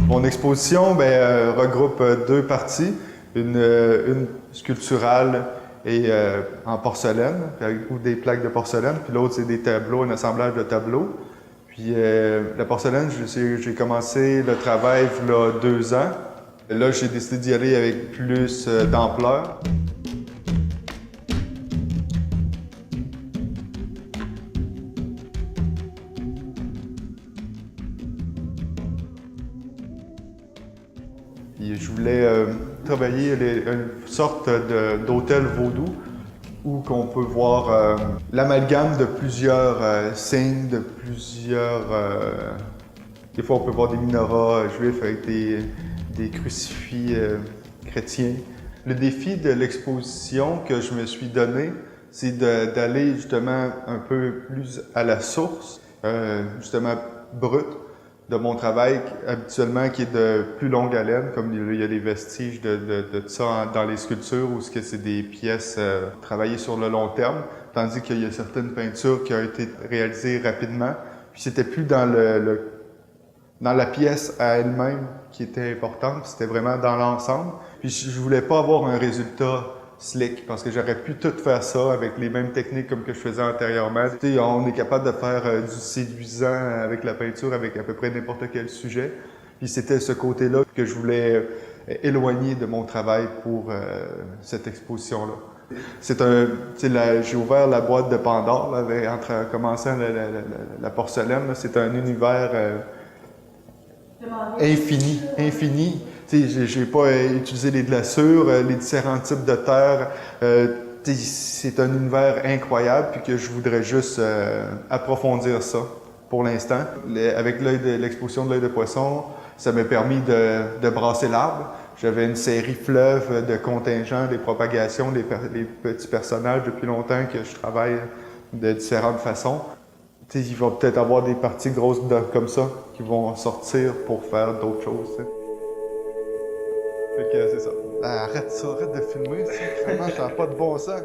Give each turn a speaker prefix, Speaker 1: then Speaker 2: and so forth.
Speaker 1: Mon exposition regroupe deux parties, une sculpturale et en porcelaine, ou des plaques de porcelaine, puis l'autre c'est des tableaux, un assemblage de tableaux. Puis la porcelaine, j'ai commencé le travail il y a 2 ans. Là, j'ai décidé d'y aller avec plus d'ampleur. Puis je voulais travailler une sorte d'hôtel vaudou où qu'on peut voir l'amalgame de plusieurs signes, de plusieurs... des fois, on peut voir des menorahs juifs avec des crucifix chrétiens. Le défi de l'exposition que je me suis donné, c'est d'aller justement un peu plus à la source, justement brute, de mon travail habituellement qui est de plus longue haleine, comme il y a des vestiges de ça dans les sculptures où c'est des pièces travaillées sur le long terme, tandis qu'il y a certaines peintures qui ont été réalisées rapidement. Puis c'était plus dans dans la pièce à elle-même qui était importante, c'était vraiment dans l'ensemble. Puis je voulais pas avoir un résultat slick, parce que j'aurais pu tout faire ça avec les mêmes techniques comme que je faisais antérieurement. Tu sais, on est capable de faire du séduisant avec la peinture, avec à peu près n'importe quel sujet. Puis c'était ce côté-là que je voulais éloigner de mon travail pour cette exposition-là. J'ai ouvert la boîte de Pandore, là, en commençant la porcelaine. C'est un univers infini. Je n'ai pas utilisé les glaçures, les différents types de terre. C'est un univers incroyable, puis que je voudrais juste approfondir ça pour l'instant. Avec l'exposition de l'œil de poisson, ça m'a permis de brasser l'arbre. J'avais une série fleuve de contingents, des propagations, les petits personnages depuis longtemps que je travaille de différentes façons. T'sais, il va peut-être avoir des parties grosses comme ça qui vont sortir pour faire d'autres choses. T'sais. Fait que c'est ça. Arrête ça, arrête de filmer, ça. Vraiment, ça n'a pas de bon sens.